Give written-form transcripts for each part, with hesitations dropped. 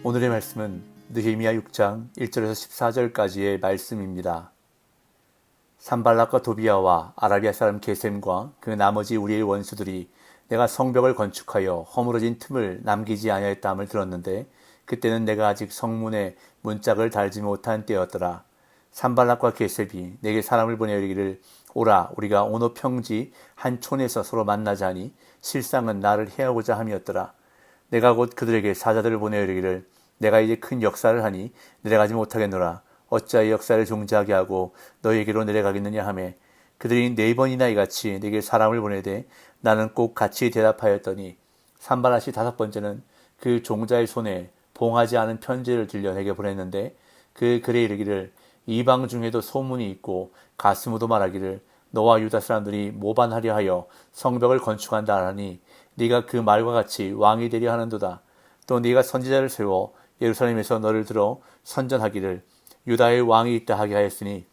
오늘의 말씀은 느헤미야 6장 1절에서 14절까지의 말씀입니다. 산발락과 도비아와 아라비아 사람 게셈과 그 나머지 우리의 원수들이 내가 성벽을 건축하여 허물어진 틈을 남기지 아니하였다함을 들었는데 그때는 내가 아직 성문에 문짝을 달지 못한 때였더라. 산발락과 게셈이 내게 사람을 보내어 이르기를 오라 우리가 오노 평지 한 촌에서 서로 만나자니 실상은 나를 해하고자 함이었더라. 내가 곧 그들에게 사자들을 보내어 이르기를 내가 이제 큰 역사를 하니 내려가지 못하겠노라. 어찌하여 역사를 종지하게 하고 너에게로 내려가겠느냐 하매 그들이 4번이나 이같이 내게 사람을 보내되 나는 꼭 같이 대답하였더니 산발랏이 5번째는 그 종자의 손에 봉하지 않은 편지를 들려 내게 보냈는데 그 글에 이르기를 이방 중에도 소문이 있고 가스무도 말하기를 너와 유다 사람들이 모반하려 하여 성벽을 건축한다 하니 네가 그 말과 같이 왕이 되려 하는도다. 또 네가 선지자를 세워 예루살렘에서 너를 들어 선전하기를 유다의 왕이 있다 하게 하였으니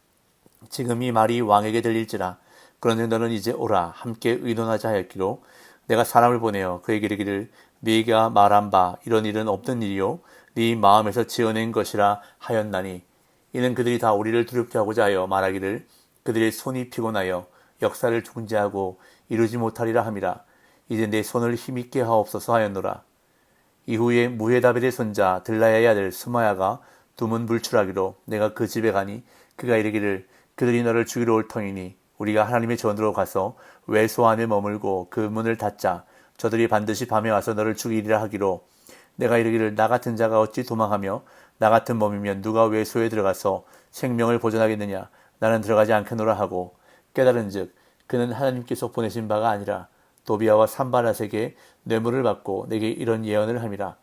지금 이 말이 왕에게 들릴지라. 그런데 너는 이제 오라 함께 의논하자 하였기로 내가 사람을 보내어 그에게 이르기를 네가 말한 바 이런 일은 없는 일이요 네 마음에서 지어낸 것이라 하였나니 이는 그들이 다 우리를 두렵게 하고자 하여 말하기를 그들의 손이 피곤하여 역사를 중지하고 이루지 못하리라 함이라. 이제 내 손을 힘있게 하옵소서 하였노라. 이후에 무헤다벨의 손자 들라야의 아들 스마야가 두문 불출하기로 내가 그 집에 가니 그가 이르기를 그들이 너를 죽이러 올 터이니 우리가 하나님의 전으로 가서 외소 안에 머물고 그 문을 닫자. 저들이 반드시 밤에 와서 너를 죽이리라 하기로 내가 이르기를 나 같은 자가 어찌 도망하며 나 같은 몸이면 누가 외소에 들어가서 생명을 보존하겠느냐. 나는 들어가지 않겠노라 하고 깨달은즉 그는 하나님께서 보내신 바가 아니라 도비아와 산발랏에게 뇌물을 받고 내게 이런 예언을 함이라.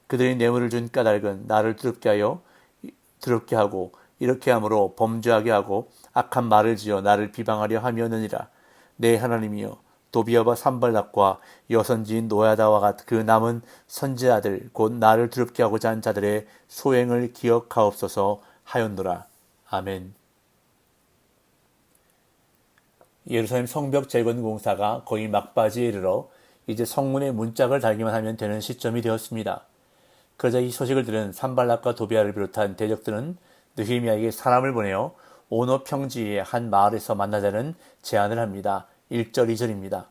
그들이 뇌물을 준 까닭은 나를 두렵게 하고 이렇게 함으로 범죄하게 하고 악한 말을 지어 나를 비방하려 함이었느니라. 내 하나님이여 도비아와 산발락과 여선지인 노야다와 같은 그 남은 선지자들 곧 나를 두렵게 하고자 한 자들의 소행을 기억하옵소서 하였노라. 아멘. 예루살렘 성벽 재건 공사가 거의 막바지에 이르러 이제 성문에 문짝을 달기만 하면 되는 시점이 되었습니다. 그러자 이 소식을 들은 산발락과 도비아를 비롯한 대적들은 느헤미야에게 사람을 보내어 오노 평지의 한 마을에서 만나자는 제안을 합니다. 1절 2절입니다.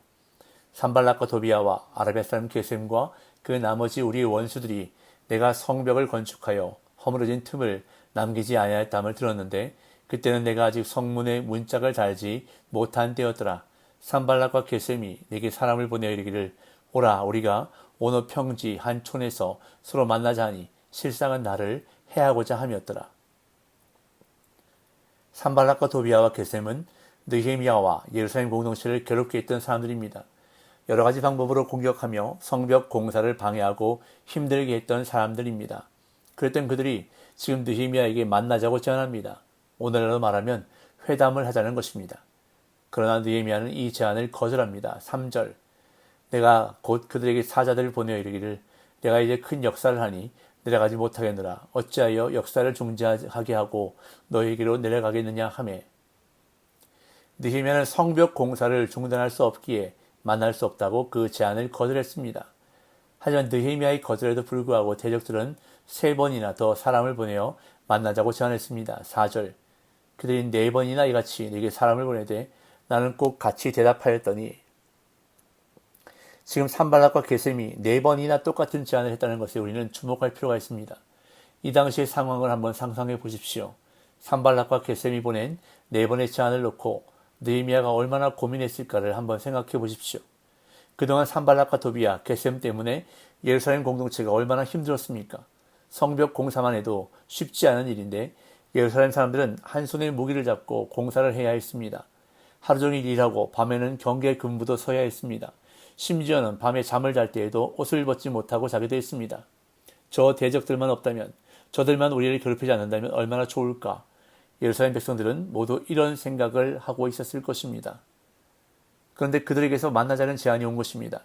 산발락과 도비아와 아라비아 사람 게셈과 그 나머지 우리의 원수들이 내가 성벽을 건축하여 허물어진 틈을 남기지 아니하였다함을 들었는데 그때는 내가 아직 성문에 문짝을 달지 못한 때였더라. 산발락과 게셈이 내게 사람을 보내어 이르기를 오라 우리가 오노 평지 한 촌에서 서로 만나자 하니 실상은 나를 해하고자 함이었더라. 산발락과 도비아와 게셈은 느헤미야와 예루살렘 공동체를 괴롭게 했던 사람들입니다. 여러 가지 방법으로 공격하며 성벽 공사를 방해하고 힘들게 했던 사람들입니다. 그랬던 그들이 지금 느헤미야에게 만나자고 제안합니다. 오늘날로 말하면 회담을 하자는 것입니다. 그러나 느헤미야는 이 제안을 거절합니다. 3절 내가 곧 그들에게 사자들을 보내어 이르기를 내가 이제 큰 역사를 하니 내려가지 못하겠노라. 어찌하여 역사를 중지하게 하고 너에게로 내려가겠느냐 하매 느헤미야는 성벽 공사를 중단할 수 없기에 만날 수 없다고 그 제안을 거절했습니다. 하지만 느헤미야의 거절에도 불구하고 대적들은 3번이나 더 사람을 보내어 만나자고 제안했습니다. 4절 그들이 4번이나 이같이 내게 사람을 보내되 나는 꼭 같이 대답하였더니 지금 산발락과 게셈이 4번이나 똑같은 제안을 했다는 것에 우리는 주목할 필요가 있습니다. 이 당시의 상황을 한번 상상해 보십시오. 산발락과 게셈이 보낸 4번의 제안을 놓고 느헤미야가 얼마나 고민했을까를 한번 생각해 보십시오. 그동안 산발락과 도비아, 게셈 때문에 예루살렘 공동체가 얼마나 힘들었습니까? 성벽 공사만 해도 쉽지 않은 일인데 예루살렘 사람들은 한 손에 무기를 잡고 공사를 해야 했습니다. 하루 종일 일하고 밤에는 경계 근무도 서야 했습니다. 심지어는 밤에 잠을 잘 때에도 옷을 벗지 못하고 자기도 했습니다. 저 대적들만 없다면, 저들만 우리를 괴롭히지 않는다면 얼마나 좋을까? 예루살렘 백성들은 모두 이런 생각을 하고 있었을 것입니다. 그런데 그들에게서 만나자는 제안이 온 것입니다.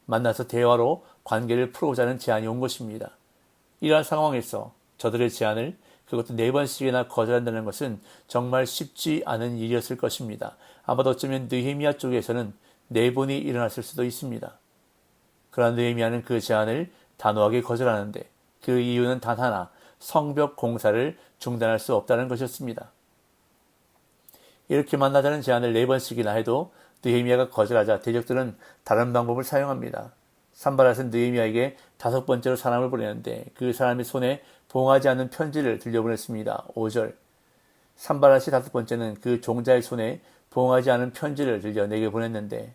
만나서 대화로 관계를 풀어보자는 제안이 온 것입니다. 이러한 상황에서 저들의 제안을 그것도 4번씩이나 거절한다는 것은 정말 쉽지 않은 일이었을 것입니다. 아마도 어쩌면 느헤미야 쪽에서는 4번이 일어났을 수도 있습니다. 그러나 느헤미야는 그 제안을 단호하게 거절하는데 그 이유는 단 하나, 성벽 공사를 중단할 수 없다는 것이었습니다. 이렇게 만나자는 제안을 4번씩이나 해도 느헤미야가 거절하자 대적들은 다른 방법을 사용합니다. 산발랏은 느헤미야에게 5번째로 사람을 보내는데 그 사람의 손에 봉하지 않은 편지를 들려보냈습니다. 5절. 산발랏이 5번째는 그 종자의 손에 봉하지 않은 편지를 들려 내게 보냈는데,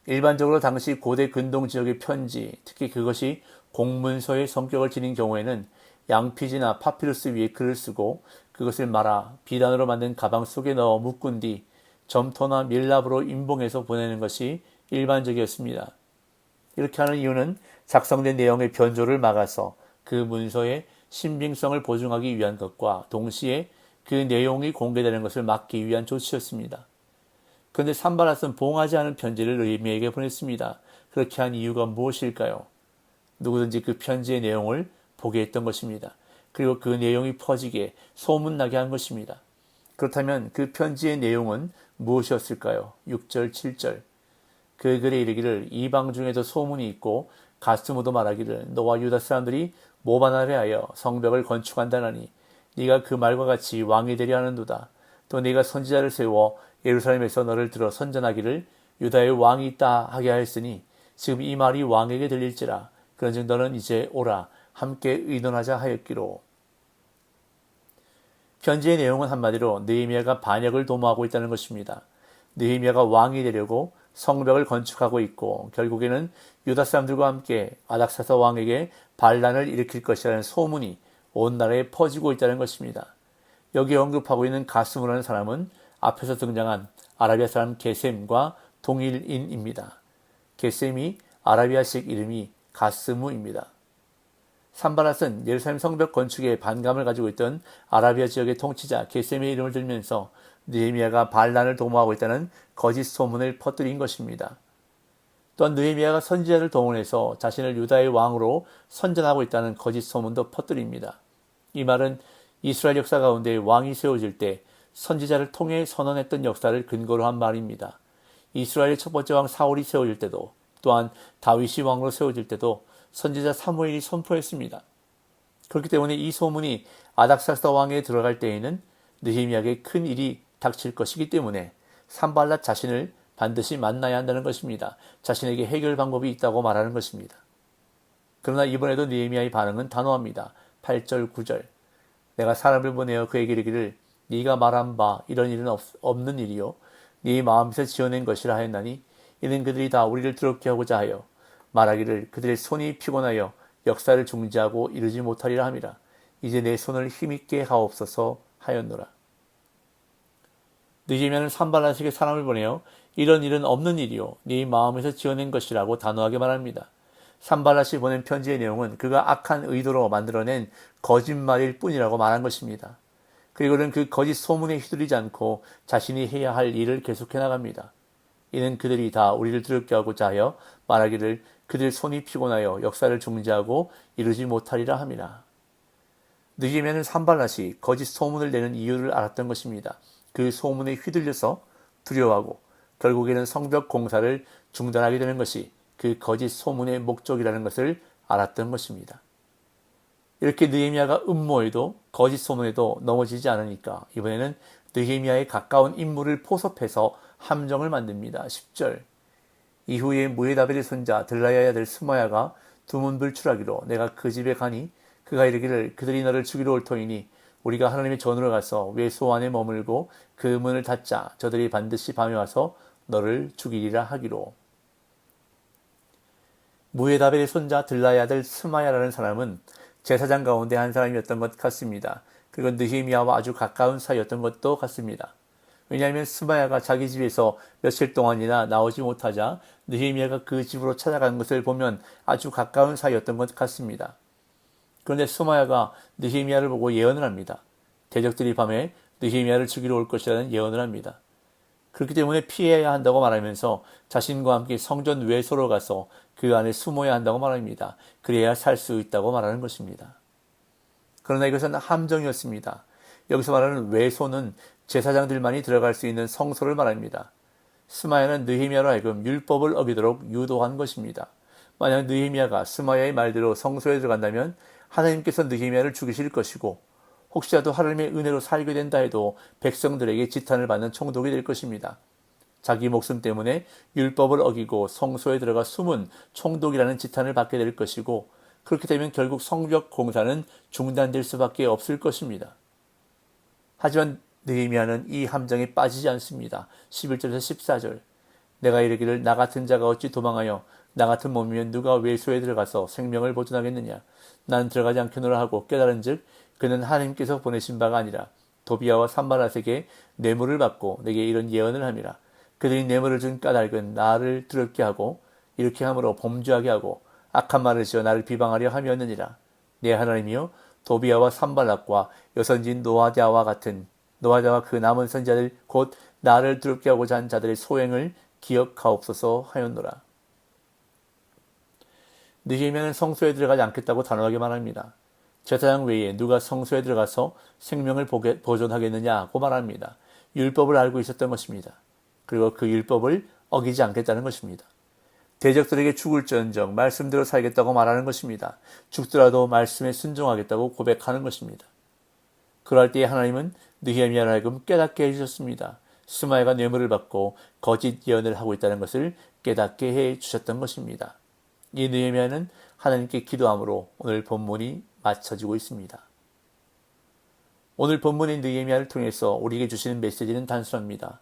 일반적으로 당시 고대 근동 지역의 편지, 특히 그것이 공문서의 성격을 지닌 경우에는 양피지나 파피루스 위에 글을 쓰고 그것을 말아 비단으로 만든 가방 속에 넣어 묶은 뒤 점토나 밀랍으로 임봉해서 보내는 것이 일반적이었습니다. 이렇게 하는 이유는 작성된 내용의 변조를 막아서 그 문서의 신빙성을 보증하기 위한 것과 동시에 그 내용이 공개되는 것을 막기 위한 조치였습니다. 그런데 산발랏은 봉하지 않은 편지를 느헤미야에게 보냈습니다. 그렇게 한 이유가 무엇일까요? 누구든지 그 편지의 내용을 보게 했던 것입니다. 그리고 그 내용이 퍼지게 소문나게 한 것입니다. 그렇다면 그 편지의 내용은 무엇이었을까요? 6절, 7절. 그 글에 이르기를 이방 중에도 소문이 있고 가스무도 말하기를 너와 유다 사람들이 모반하려 하여 성벽을 건축한다나니 네가 그 말과 같이 왕이 되려 하는도다. 또 네가 선지자를 세워 예루살렘에서 너를 들어 선전하기를 유다의 왕이 있다 하게 하였으니 지금 이 말이 왕에게 들릴지라. 그런즉 너는 이제 오라 함께 의논하자 하였기로. 편지의 내용은 한마디로 느헤미야가 반역을 도모하고 있다는 것입니다. 느헤미야가 왕이 되려고 성벽을 건축하고 있고 결국에는 유다 사람들과 함께 아닥사스 왕에게 반란을 일으킬 것이라는 소문이 온 나라에 퍼지고 있다는 것입니다. 여기 언급하고 있는 가스무라는 사람은 앞에서 등장한 아라비아 사람 게셈과 동일인입니다. 게셈이 아라비아식 이름이 가스무입니다. 산발랏은 예루살렘 성벽 건축에 반감을 가지고 있던 아라비아 지역의 통치자 게셈의 이름을 들면서 느헤미야가 반란을 도모하고 있다는 거짓 소문을 퍼뜨린 것입니다. 또한 느헤미야가 선지자를 동원해서 자신을 유다의 왕으로 선전하고 있다는 거짓 소문도 퍼뜨립니다. 이 말은 이스라엘 역사 가운데 왕이 세워질 때 선지자를 통해 선언했던 역사를 근거로 한 말입니다. 이스라엘의 첫 번째 왕 사울이 세워질 때도 또한 다윗이 왕으로 세워질 때도 선지자 사무엘이 선포했습니다. 그렇기 때문에 이 소문이 아닥사스다 왕에 들어갈 때에는 느헤미야에게 큰 일이 닥칠 것이기 때문에 산발랏 자신을 반드시 만나야 한다는 것입니다. 자신에게 해결 방법이 있다고 말하는 것입니다. 그러나 이번에도 느헤미야의 반응은 단호합니다. 8절, 9절. 내가 사람을 보내어 그에게 이르기를 네가 말한 바 이런 일은 없는 일이요 네 마음에서 지어낸 것이라 하였나니 이는 그들이 다 우리를 더럽게 하고자 하여 말하기를 그들의 손이 피곤하여 역사를 중지하고 이르지 못하리라 함이라. 이제 내 손을 힘있게 하옵소서 하였노라. 느헤미야는 산발랏에게 사람을 보내어 이런 일은 없는 일이요 네 마음에서 지어낸 것이라고 단호하게 말합니다. 산발랏이 보낸 편지의 내용은 그가 악한 의도로 만들어낸 거짓말일 뿐이라고 말한 것입니다. 그리고는 그 거짓 소문에 휘둘리지 않고 자신이 해야 할 일을 계속해 나갑니다. 이는 그들이 다 우리를 더럽게 하고자 하여 말하기를 그들 손이 피곤하여 역사를 중지하고 이루지 못하리라 함이라. 느헤미야는 산발랏이 거짓 소문을 내는 이유를 알았던 것입니다. 그 소문에 휘둘려서 두려워하고 결국에는 성벽 공사를 중단하게 되는 것이 그 거짓 소문의 목적이라는 것을 알았던 것입니다. 이렇게 느헤미야가 음모에도 거짓 소문에도 넘어지지 않으니까 이번에는 느헤미야에 가까운 인물을 포섭해서 함정을 만듭니다. 10절. 이후에 무헤다벨의 손자 들라야의 아들 스마야가 두문불출하기로 내가 그 집에 가니 그가 이르기를 그들이 너를 죽이러 올 터이니 우리가 하나님의 전으로 가서 외소 안에 머물고 그 문을 닫자 저들이 반드시 밤에 와서 너를 죽이리라 하기로. 무헤다벨의 손자 들라야의 아들 스마야라는 사람은 제사장 가운데 한 사람이었던 것 같습니다. 그리고 느헤미야와 아주 가까운 사이였던 것도 같습니다. 왜냐하면 스마야가 자기 집에서 며칠 동안이나 나오지 못하자 느헤미야가 그 집으로 찾아간 것을 보면 아주 가까운 사이였던 것 같습니다. 그런데 스마야가 느헤미야를 보고 예언을 합니다. 대적들이 밤에 느헤미야를 죽이러 올 것이라는 예언을 합니다. 그렇기 때문에 피해야 한다고 말하면서 자신과 함께 성전 외소로 가서 그 안에 숨어야 한다고 말합니다. 그래야 살 수 있다고 말하는 것입니다. 그러나 이것은 함정이었습니다. 여기서 말하는 외소는 제사장들만이 들어갈 수 있는 성소를 말합니다. 스마야는 느헤미야로 하여금 율법을 어기도록 유도한 것입니다. 만약 느헤미야가 스마야의 말대로 성소에 들어간다면 하나님께서 느헤미야를 죽이실 것이고 혹시라도 하나님의 은혜로 살게 된다 해도 백성들에게 지탄을 받는 총독이 될 것입니다. 자기 목숨 때문에 율법을 어기고 성소에 들어가 숨은 총독이라는 지탄을 받게 될 것이고 그렇게 되면 결국 성벽 공사는 중단될 수밖에 없을 것입니다. 하지만 느헤미야는 이 함정에 빠지지 않습니다. 11절에서 14절 내가 이르기를 나 같은 자가 어찌 도망하여 나 같은 몸이면 누가 외소에 들어가서 생명을 보존하겠느냐. 나는 들어가지 않겠노라 하고 깨달은즉 그는 하나님께서 보내신 바가 아니라 도비야와 산발라색에 뇌물을 받고 내게 이런 예언을 함이라. 그들이 뇌물을 준 까닭은 나를 두렵게 하고 이렇게 함으로 범죄하게 하고 악한 말을 지어 나를 비방하려 함이었느니라. 내 하나님이여 도비야와 산발락과 여선진 노아디아와 그 남은 선지자들 곧 나를 두렵게 하고자 한 자들의 소행을 기억하옵소서 하였노라. 느헤미야는 성소에 들어가지 않겠다고 단호하게 말합니다. 제사장 외에 누가 성소에 들어가서 생명을 보존하겠느냐고 말합니다. 율법을 알고 있었던 것입니다. 그리고 그 율법을 어기지 않겠다는 것입니다. 대적들에게 죽을지언정 말씀대로 살겠다고 말하는 것입니다. 죽더라도 말씀에 순종하겠다고 고백하는 것입니다. 그럴 때에 하나님은 느헤미야를 하여금 깨닫게 해주셨습니다. 스마야가 뇌물을 받고 거짓 예언을 하고 있다는 것을 깨닫게 해주셨던 것입니다. 이 느헤미야는 하나님께 기도함으로 오늘 본문이 마쳐지고 있습니다. 오늘 본문인 느헤미야를 통해서 우리에게 주시는 메시지는 단순합니다.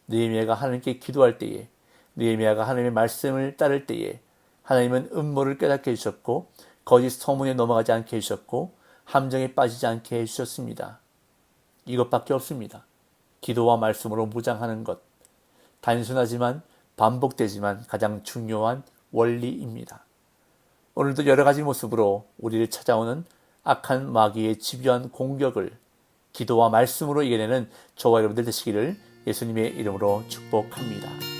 느헤미야가 하나님께 기도할 때에, 느헤미야가 하나님의 말씀을 따를 때에 하나님은 음모를 깨닫게 해주셨고 거짓 소문에 넘어가지 않게 해주셨고 함정에 빠지지 않게 해주셨습니다. 이것밖에 없습니다. 기도와 말씀으로 무장하는 것. 단순하지만 반복되지만 가장 중요한 원리입니다. 오늘도 여러 가지 모습으로 우리를 찾아오는 악한 마귀의 집요한 공격을 기도와 말씀으로 이겨내는 저와 여러분들 되시기를 예수님의 이름으로 축복합니다.